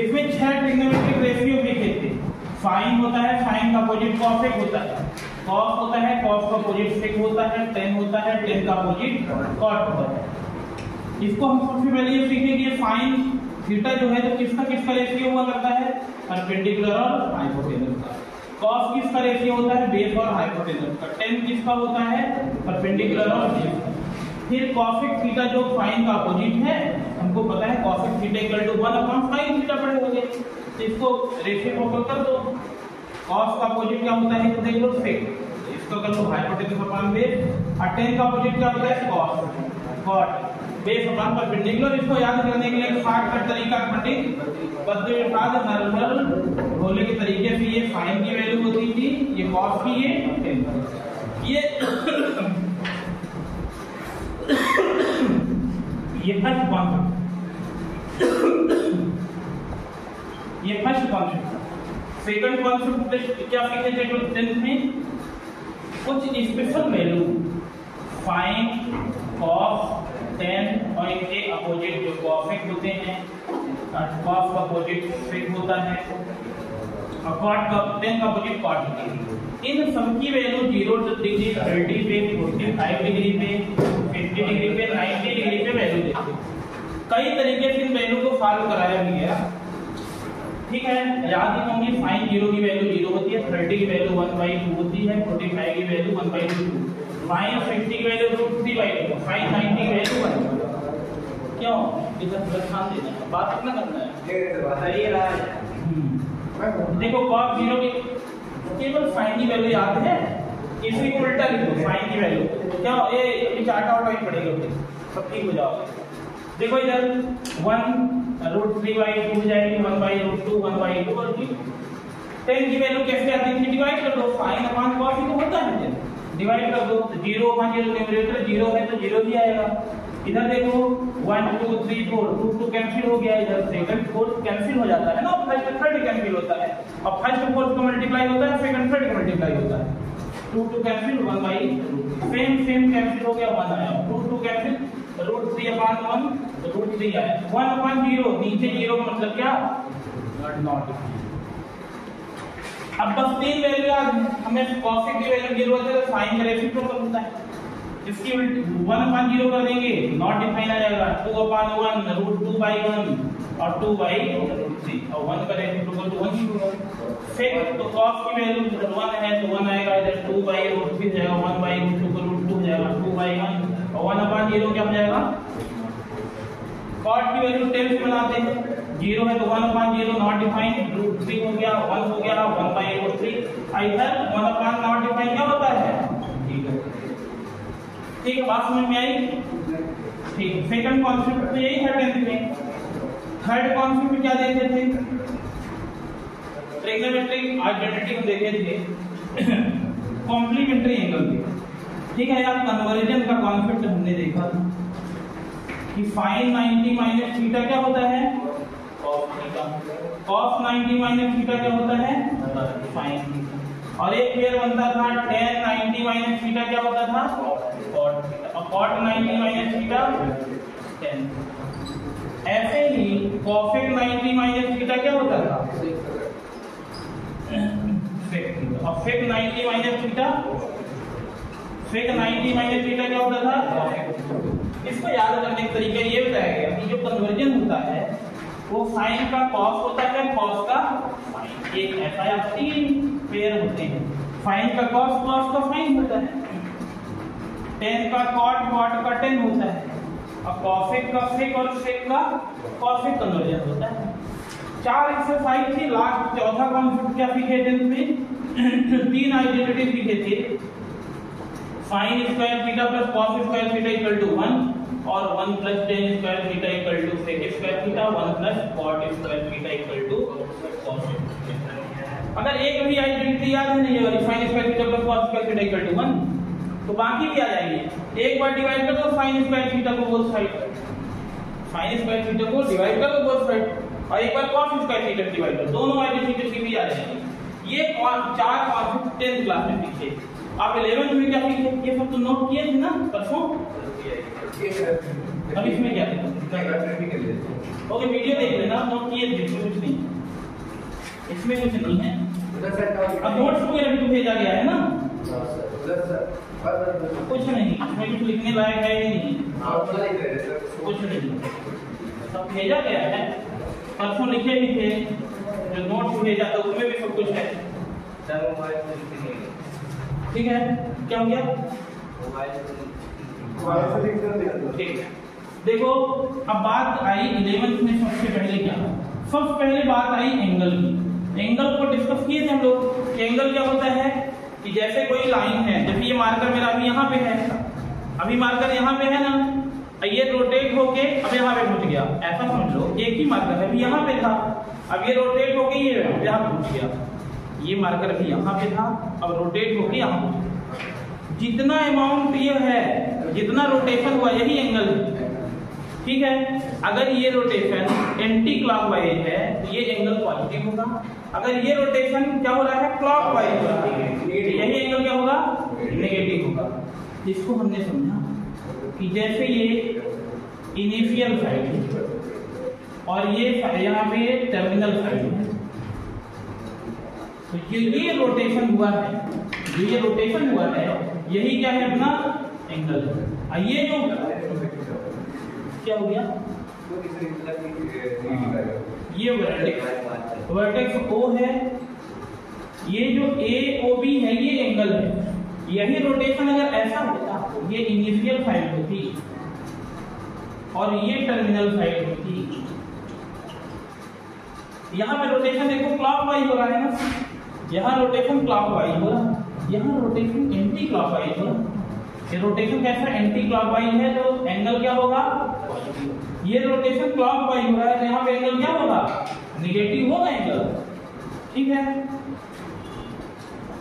इसमें 6 trigonometric ratio लिखे थे। साइन होता है, साइन का अपोजिट कॉसेक होता है, कॉस होता है, कॉस का अपोजिट सेक होता है, टेन होता है, टेन का अपोजिट कॉट होता है। इसको हम सबसे पहले ये सीखेंगे साइन थीटा जो है तो किसका रेशियो हुआ करता है, परपेंडिकुलर और हाइपोटेनस का। कॉस किसका रेशियो होता है, बेस और हाइपोटेनस का। टेन किसका होता है, परपेंडिकुलर और बेस का। फिर कॉसेक थीटा जो साइन का अपोजिट है, हमको पता है cosec theta equal to 1/sin theta पड़े होंगे, तो इसको रेसिप्रोकल कर दो। कॉस का अपोजिट क्या होता है तो देख लो सेक, इसको कर लो हाइपोटेनस अपॉन बेस। और टेन का अपोजिट क्या होता है, cos, cot, base upon perpendicular. इसको याद करने के लिए शॉर्टकट तरीका पद्धति नॉर्मल होने के तरीके से ये साइन की वैल्यू होती थी, ये कॉस की, ये टेन की। ये फर्स्ट कॉन्सेप्ट। सेकंड कॉन्सेप्ट क्या सीखे थे 10th में, कुछ special value sine, cos, tan और इनके अपोजिट जो कॉसेक होते हैं, कॉस का अपोजिट सेक होता है और कॉट का, टेन का अपोजिट कॉट होता है। इन सबकी वैल्यू 0 डिग्री, 30 पे, 45 डिग्री पे, 50 डिग्री पे, 90 डिग्री पे वैल्यू देते हैं। कई तरीके से इन वैल्यू को सॉल्व कराया भी गया, ठीक है। याद रखोगे साइन 0 की वैल्यू 0 होती है, 30 की वैल्यू 1/2 होती है, 45 की वैल्यू 1/2, साइन 50 की वैल्यू √3/2, साइन 90 की वैल्यू 1। क्यों इधर ध्यान देना है, बात कितना करना है, बताइए रहा है। देखो cos 0 की केवल साइन की वैल्यू याद है, इसी को उल्टा लिखो, साइन की वैल्यू क्या ये चार्ट आउट ही पड़ेगा, सब ठीक हो जाओगे। देखो इधर 1√3/2 हो जाएगी, 1/√2, 1/2 और 0। 10 की वैल्यू कैसे आती है, डिवाइड कर दो, साइन अपॉन कॉस ही तो होता है, डिवाइड कर दो। 0/0 न्यूमरेटर 0 है तो 0 ही आएगा। इधर देखो 1 2 3 4, 2 कैंसिल हो गया, इधर सेकंड फोर्थ कैंसिल हो जाता है ना, फर्स्ट थर्ड कैंसिल होता है, और फर्स्ट फोर्थ का मल्टीप्लाई होता है, सेकंड थर्ड का मल्टीप्लाई होता है। 2 कैंसिल, 1/, सेम कैंसिल हो गया, 1 आया, 2 कैंसिल, √3/1, √3 आया, 1/0, नीचे 0 का मतलब क्या, नॉट। अब बस 3 वैल्यू हमें कॉसेक की वैल्यू की जरूरत है, तो साइन का रेसिप्रोकल होता है, इसकी 1/0 कर देंगे, नॉट डिफाइन आ जाएगा, 2/1, √2/1 और 2/√3, और 1 का रेसिप्रोकल तो 1 ही होगा। सेक तो कॉस की वैल्यू 1 है तो 1 आएगा, इधर 2/√3 जाएगा, 1/√2 का √2 जाएगा, 2/1 और 1/0 क्या हो जाएगा। कॉट की वैल्यू 10 से बनाते हैं, 0 है तो 1/0 नॉट डिफाइंड, √3 हो गया, 1 हो गया, 1/√3। इधर 1 नॉट डिफाइंड क्या होता है, ठीक है, बात समझ में आई, ठीक। सेकंड कॉन्सेप्ट तो यही था 10th में। थर्ड कॉन्सेप्ट में क्या देखे थे, ट्रिग्नोमेट्रिक आइडेंटिटी को देखे थे, कॉम्प्लीमेंट्री एंगल के, ठीक है यार। कन्वर्जन का कॉन्सेप्ट हमने देखा था कि साइन 90 माइनस थीटा क्या होता है, cos theta, cos 90 minus theta क्या होता है, साइन थीटा। और एक पेयर बनता था tan 90 माइनस थीटा क्या होता था, cot थीटा, और cot 90 माइनस थीटा tan। ऐसे ही cosec 90 माइनस थीटा क्या होता था, sec थीटा, और sec 90 minus theta, sec 90 minus theta क्या होता था। इसको याद करने का तरीका ये बताया गया कि जो कन्वर्जन होता है वो साइन का कॉस होता है, कॉस का साइन, एक ऐसा या 3 पेयर होते हैं, साइन का कॉस, कॉस का साइन होता है, टेन का कॉट, कॉट का टेन होता है, और कॉसेक का सेक और सेक का कॉसेक कन्वर्जन होता है। 4 एक्सरसाइज थी, लास्ट चौथा कॉन्सेप्ट क्या सीखे थे इसमें, 3 आइडेंटिटी सीखे थे, sine square theta plus cos square theta equal to 1, और 1 plus tan square theta equal to sec square theta, 1 plus cot square theta equal to cos. अगर एक भी आइडेंटिटी याद है नहीं होगी, sine square theta plus cos square theta equal to 1, तो बाकी भी आ जाएंगे। एक बार डिवाइड कर दो साइन स्क्वायर थीटा को both side, sign square theta को डिवाइड कर दो बोथ साइड, और एक बार कॉस स्क्वायर थीटा डिवाइड कर दो, दोनों आइडेंटिटी भी आ जाएंगे। ये 4 कॉन्सेप्ट 10th क्लास में सीखे। आप 11th में क्या सीखे, ये सब तो नोट किए थे ना परसों, अब इसमें क्या है। ओके वीडियो देख लेना, नोट किए इसमें कुछ नहीं, इसमें कुछ नहीं है। अब नोट्स वगैरह भी भेजा गया है ना, कुछ नहीं इसमें कुछ लिखने लायक है ही नहीं, कुछ नहीं सब भेजा गया है। परसों लिखे भी थे जो नोट्स भेजा था उसमें भी सब कुछ है। ठीक है, क्या हो गया? ठीक है, देखो अब बात आई 11th में सबसे पहले क्या, सबसे पहले बात आई एंगल की। एंगल को डिस्कस किए थे हम लोग कि एंगल क्या होता है कि जैसे कोई लाइन है, जैसे ये मार्कर मेरा अभी यहाँ पे है, अभी मार्कर यहाँ पे है ना, ये रोटेट होके अब यहाँ पे पहुंच गया, ऐसा समझ लो एक ही मार्कर है, अभी यहाँ पे था, अब ये रोटेट होके ये यहाँ पे पहुंच गया, ये मार्कर अभी यहाँ पे था, अब रोटेट होके यहाँ पहुंच गया। जितना अमाउंट ये है, जितना रोटेशन हुआ यही एंगल है। ठीक है, अगर ये रोटेशन एंटी क्लॉकवाइज है तो ये एंगल पॉजिटिव होगा, अगर ये रोटेशन क्या हो रहा है क्लॉकवाइज हो रहा है यही एंगल क्या होगा नेगेटिव होगा। जिसको हमने समझा कि जैसे ये इनिशियल साइड है और ये यहाँ पे टर्मिनल साइड है, तो ये रोटेशन हुआ है, जो ये रोटेशन हुआ है यही क्या है अपना एंगल है। ये जो क्या हो गया, ये वर्टेक्स O है, ये जो AOB है ये एंगल है। यही रोटेशन अगर ऐसा होता ये इनिशियल साइड होती और ये टर्मिनल साइड होती। यहाँ पे रोटेशन देखो क्लॉकवाइज हो रहा है ना, यहाँ रोटेशन क्लॉकवाइज हो रहा है, यहाँ रोटेशन एंटी क्लॉकवाइज हो रहा है। ये रोटेशन कैसा एंटी क्लॉकवाइज है तो एंगल क्या होगा, ये रोटेशन क्लॉकवाइज हो रहा है तो यहाँ पे एंगल क्या होगा नेगेटिव होगा एंगल। ठीक है,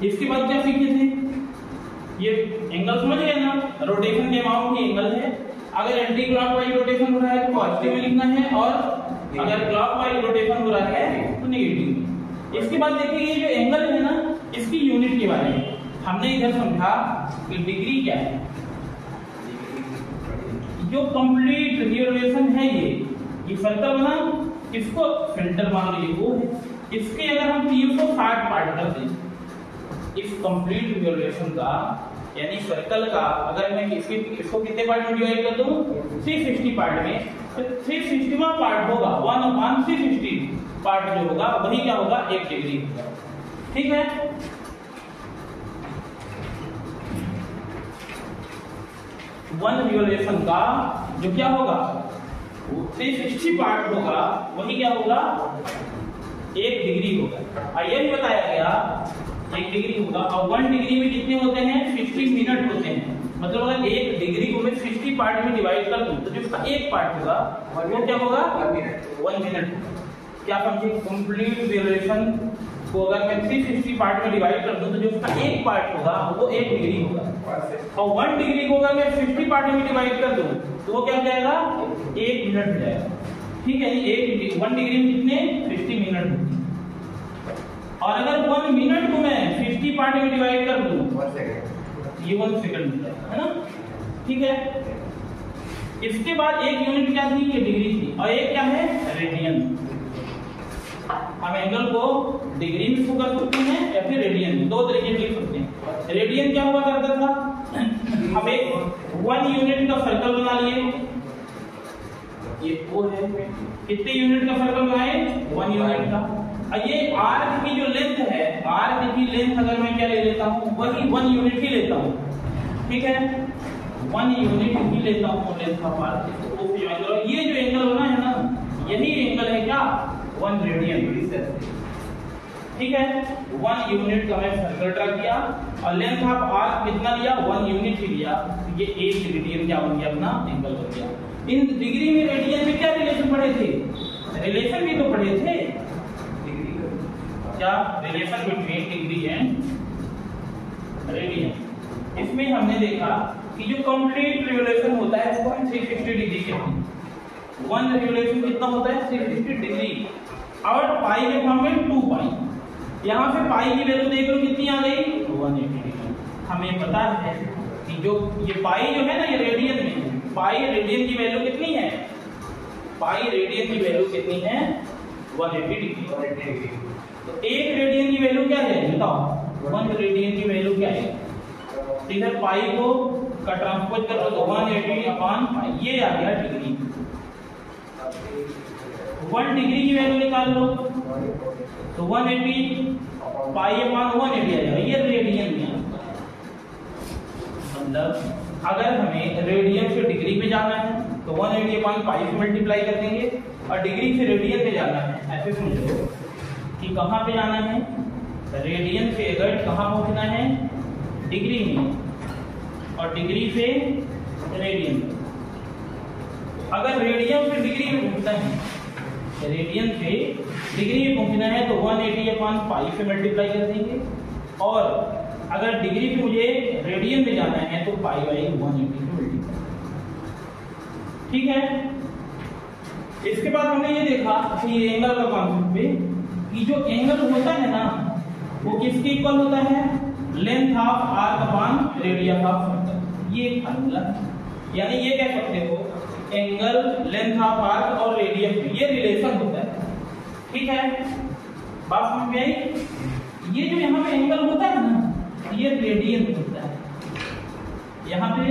इसके बाद क्या सीखे थे, ये एंगल समझ गए ना, रोटेशन के अमाउंट की एंगल है। अगर एंटी क्लॉकवाइज रोटेशन हो रहा है तो पॉजिटिव में लिखना है और अगर क्लॉकवाइज रोटेशन हो रहा है तो नेगेटिव। इसके बाद देखिए ये जो एंगल है ना इसकी यूनिट के बारे में हमने इधर समझा कि डिग्री क्या है। जो कंप्लीट रिवॉल्यूशन है ये सर्कल बना, इसको सेंटर मान लीजिए वो है, इसके अगर हम 360 पार्ट कर दें इस कंप्लीट रिवॉल्यूशन का, यानी सर्कल का अगर मैं इसको कितने पार्ट में डिवाइड कर दूं 360 पार्ट में, तो 360वां पार्ट होगा 1/360 पार्ट जो होगा वही क्या होगा 1 डिग्री होगा। ठीक है, वन रिवॉल्यूशन का जो क्या होगा 360 पार्ट होगा वही क्या होगा 1 डिग्री होगा। और ये भी बताया गया 1 डिग्री होगा और 1 डिग्री में कितने होते हैं 60 मिनट होते हैं। मतलब अगर 1 डिग्री को मैं 60 पार्ट में डिवाइड कर दूं तो जिसका 1 पार्ट होगा वो क्या होगा 1 मिनट। क्या समझे, कंप्लीट रिवॉल्यूशन को अगर मैं 360 पार्ट में डिवाइड कर दूं तो जो उसका 1 पार्ट होगा वो 1 डिग्री होगा और 1 डिग्री को अगर मैं 50 पार्ट में डिवाइड कर दूं तो वो क्या हो जाएगा 1 मिनट हो जाएगा। ठीक है, 1 डिग्री में कितने 50 मिनट होते हैं और अगर 1 मिनट को मैं 50 पार्ट में डिवाइड कर दूं ये 1 सेकंड है ना। ठीक है, इसके बाद एक यूनिट क्या थी ये डिग्री थी और एक क्या है रेडियन। हम एंगल को डिग्री में शो कर सकते हैं या फिर रेडियन, 2 तरीके से लिख सकते हैं। रेडियन क्या हुआ करता था, हम एक 1 यूनिट का सर्कल बना लिए, ये वो है कितने यूनिट का सर्कल बनाए 1 यूनिट का। और ये आर्क की जो लेंथ है, आर्क की लेंथ अगर मैं क्या ले लेता हूँ वही 1 यूनिट ही लेता हूँ। ठीक है, 1 यूनिट ही लेता हूँ लेंथ ऑफ आर्क। ये जो एंगल बना है ना यही एंगल है क्या 1 रेडियन। ठीक है, 1 यूनिट का मैं सर्कल ड्रा किया और लेंथ ऑफ आर्क कितना लिया 1 यूनिट ही लिया, ये 1 रेडियन क्या बन गया अपना एंगल बन गया। इन डिग्री में रेडियन में क्या रिलेशन पढ़े थे, रिलेशन भी तो पढ़े थे, क्या relation between degree and radian. इसमें हमने देखा कि जो कंप्लीट रिवॉल्यूशन होता है उसको हम 360 डिग्री कहते हैं। 1 रिवॉल्यूशन कितना होता है 360 डिग्री और पाई के फॉर्म में 2 पाई। यहाँ से पाई की वैल्यू देख लो कितनी आ गई 180 डिग्री। हमें पता है कि जो ये पाई जो है ना ये रेडियन में, पाई रेडियन की वैल्यू कितनी है पाई रेडियन की वैल्यू कितनी है 180 डिग्री। तो एक रेडियन की वैल्यू क्या है बताओ, 1 रेडियन की वैल्यू क्या है, इधर पाई को का ट्रांसपोज कर लो तो 180 अपॉन पाई, ये आ गया डिग्री। 1 डिग्री की वैल्यू निकाल लो तो 180 पाई अपॉन 180 आ जाएगा, ये रेडियन में। मतलब अगर हमें रेडियन से डिग्री में जाना है तो 180 अपॉन पाई से मल्टीप्लाई कर देंगे, और डिग्री से रेडियन में जाना है ऐसे समझो कि कहाँ पे जाना है, रेडियन से अगर कहाँ पहुंचना है डिग्री में, और डिग्री से रेडियन। अगर रेडियन से डिग्री में पहुंचना है, रेडियन से डिग्री में पहुंचना है तो 180 अपॉन पाई से मल्टीप्लाई कर देंगे, और अगर डिग्री से मुझे रेडियन में जाना है तो पाई बाई 180 से मल्टीप्लाई। ठीक है। इसके बाद हमने ये देखा कि एंगल का कॉन्सेप्ट पे कि जो एंगल होता है ना वो किसके इक्वल होता है, length of arc upon radius of circle. ये फार्मूला, यानी ये कह सकते हो एंगल लेंथ ऑफ आर्क और रेडियस ये रिलेशन होता है। ठीक है, बात समझ में आई। ये जो यहाँ पे एंगल होता है ना ये रेडियन होता है। यहाँ पे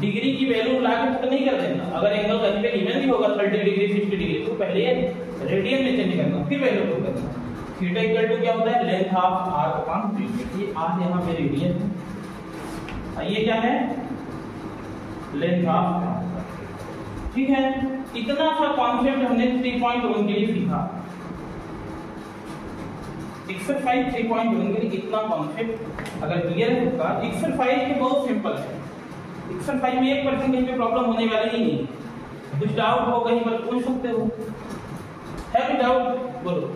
डिग्री की वैल्यू लाके पुट नहीं कर देना, अगर एंगल कहीं पे गिवन भी होगा 30 डिग्री 60 डिग्री तो पहले रेडियन में चेंज करना फिर वैल्यू पुट करना। थीटा इक्वल टू क्या होता है, length of arc upon radius. ये आर यहाँ पे रेडियन है, ये क्या है लेंथ ऑफ आर्क। ठीक है, इतना सा कॉन्सेप्ट हमने 3.1 के लिए सीखा। एक्सरसाइज 3.1 के लिए इतना कॉन्सेप्ट अगर क्लियर है होगा। एक्सरसाइज के बहुत सिंपल है, एक्सरसाइज में 1% कहीं पे प्रॉब्लम होने वाली ही नहीं। कुछ डाउट हो कहीं पर पूछ सकते हो, है कोई डाउट बोलो।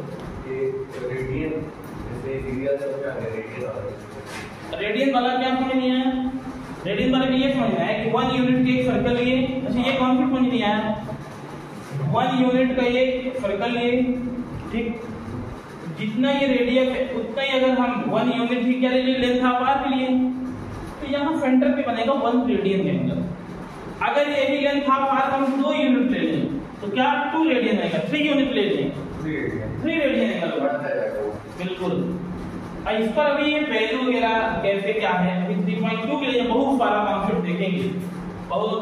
रेडियन जैसे सीरियल सब क्या है, रेडियन वाला क्या समझ नहीं आया, रेडियन वाला ये समझना है कि 1 यूनिट के एक सर्कल लिए, अच्छा ये कॉन्सेप्ट समझ नहीं आया, 1 यूनिट का ये सर्कल लिए, ठीक, जितना ये रेडियस है उतना ही अगर हम 1 यूनिट ही क्या ले लिए लेंथ ऑफ आर्क लिए तो यहाँ सेंटर पे बनेगा 1 रेडियन का एंगल। अगर ये भी लेंथ ऑफ आर्क हम 2 यूनिट ले लें तो क्या 2 रेडियन आएगा, 3 यूनिट ले लें 3 रेडियन एंगल बनता है। बिल्कुल। इस पर अभी ये वैल्यू वगैरह कैसे क्या है अभी 3.2 के लिए बहुत सारा कॉन्सेप्ट देखेंगे, बहुत